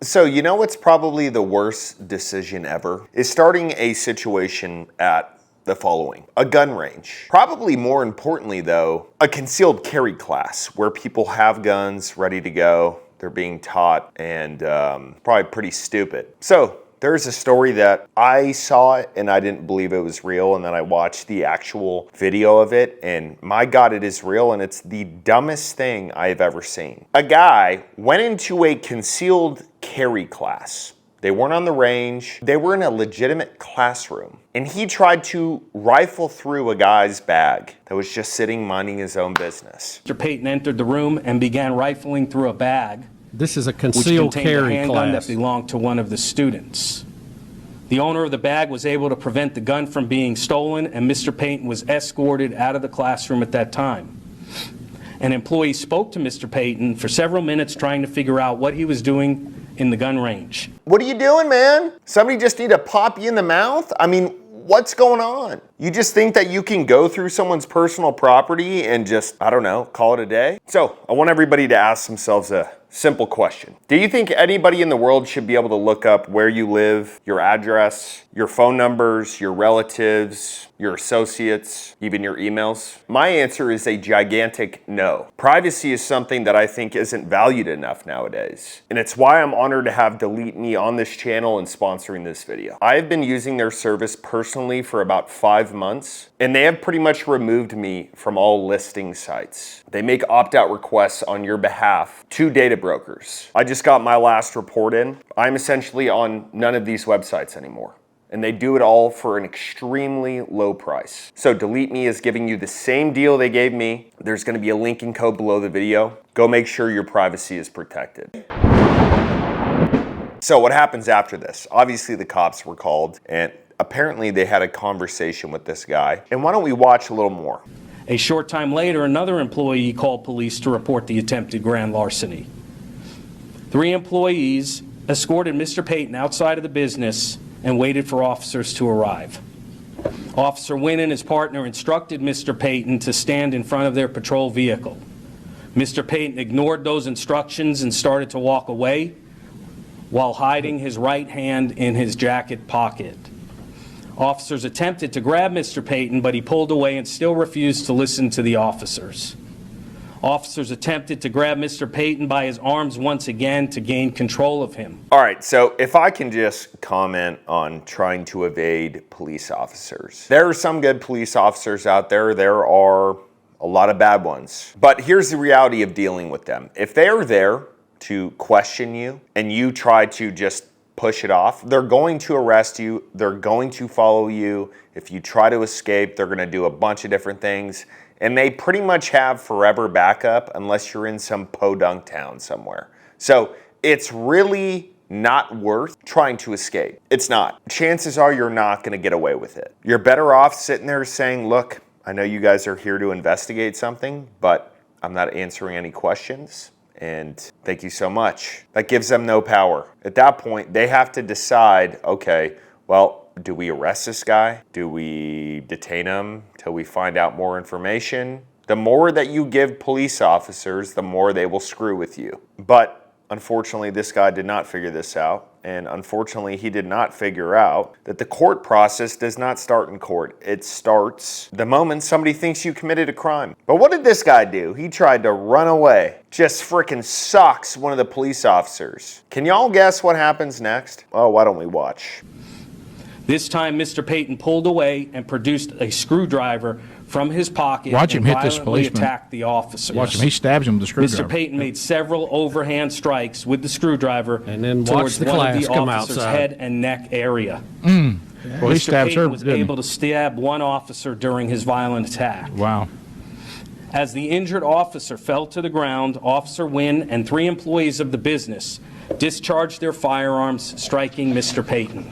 So you know what's probably the worst decision ever? Is starting a situation at the following: a gun range. Probably more importantly though, a concealed carry class where people have guns ready to go. They're being taught, and probably pretty stupid. So there's a story that I saw it and I didn't believe it was real, and then I watched the actual video of it, and my God, it is real, and it's the dumbest thing I've ever seen. A guy went into a concealed carry class. They weren't on the range, they were in a legitimate classroom, and he tried to rifle through a guy's bag that was just sitting minding his own business. Mr. Payton entered the room and began rifling through a bag. This is a concealed which contained carry a handgun class. that belonged to one of the students. The owner of the bag was able to prevent the gun from being stolen, and Mr. Payton was escorted out of the classroom at that time. An employee spoke to Mr. Payton for several minutes trying to figure out what he was doing in the gun range. What are you doing, man? Somebody just need to pop you in the mouth? I mean, what's going on? You just think that you can go through someone's personal property and just, I don't know, call it a day? So I want everybody to ask themselves a simple question. Do you think anybody in the world should be able to look up where you live, your address, your phone numbers, your relatives, your associates, even your emails? My answer is a gigantic no. Privacy is something that I think isn't valued enough nowadays. And it's why I'm honored to have Delete Me on this channel and sponsoring this video. I've been using their service personally for about 5 months, and they have pretty much removed me from all listing sites. They make opt-out requests on your behalf to data brokers. I just got my last report in. I'm essentially on none of these websites anymore, and they do it all for an extremely low price. So Delete Me is giving you the same deal they gave me. There's gonna be a linking code below the video. Go make sure your privacy is protected. So what happens after this? Obviously the cops were called, and apparently they had a conversation with this guy. And why don't we watch a little more? A short time later, another employee called police to report the attempted grand larceny. 3 employees escorted Mr. Payton outside of the business and waited for officers to arrive. Officer Wynn and his partner instructed Mr. Payton to stand in front of their patrol vehicle. Mr. Payton ignored those instructions and started to walk away while hiding his right hand in his jacket pocket. Officers attempted to grab Mr. Payton, but he pulled away and still refused to listen to the officers. Officers attempted to grab Mr. Payton by his arms once again to gain control of him. All right, so if I can just comment on trying to evade police officers. There are some good police officers out there. There are a lot of bad ones. But here's the reality of dealing with them. If they are there to question you and you try to just push it off, they're going to arrest you. They're going to follow you. If you try to escape, they're going to do a bunch of different things. And they pretty much have forever backup unless you're in some podunk town somewhere. So it's really not worth trying to escape. It's not. Chances are you're not going to get away with it. You're better off sitting there saying, look, I know you guys are here to investigate something, but I'm not answering any questions. And thank you so much. That gives them no power. At that point, they have to decide, okay, well, do we arrest this guy? Do we detain him till we find out more information? The more that you give police officers, the more they will screw with you. But unfortunately, this guy did not figure this out. And unfortunately, he did not figure out that the court process does not start in court. It starts the moment somebody thinks you committed a crime. But what did this guy do? He tried to run away. Just freaking socks one of the police officers. Can y'all guess what happens next? Oh, why don't we watch? This time, Mr. Payton pulled away and produced a screwdriver from his pocket. Watch him and hit this violently policeman. attacked the officers. Watch him. He stabs him with the screwdriver. Mr. Payton made several overhand strikes with the screwdriver And then watch towards the one of class the come officer's outside. head and neck area. Well, he Mr. stabs her, Payton was didn't he? able to stab one officer during his violent attack. Wow. As the injured officer fell to the ground, Officer Wynn and 3 employees of the business discharged their firearms, striking Mr. Payton.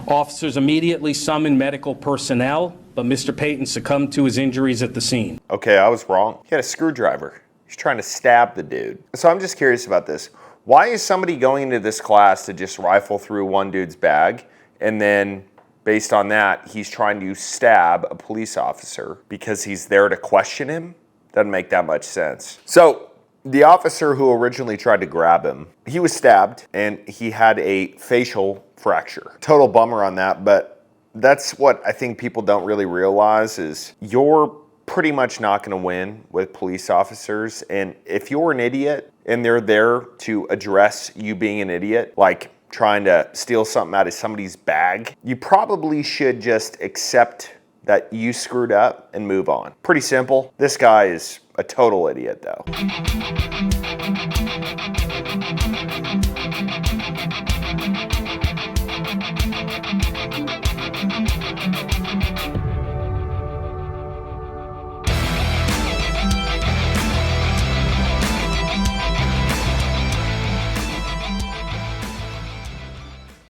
Officers immediately summoned medical personnel, but Mr. Payton succumbed to his injuries at the scene. Okay, I was wrong. He had a screwdriver. He's trying to stab the dude. So I'm just curious about this. Why is somebody going into this class to just rifle through one dude's bag, and then based on that, he's trying to stab a police officer because he's there to question him? Doesn't make that much sense. So The officer who originally tried to grab him, he was stabbed and he had a facial fracture. Total bummer on that, but that's what I think people don't really realize is you're pretty much not going to win with police officers. And if you're an idiot and they're there to address you being an idiot, like trying to steal something out of somebody's bag, you probably should just accept that you screwed up and move on. Pretty simple. This guy is a total idiot though.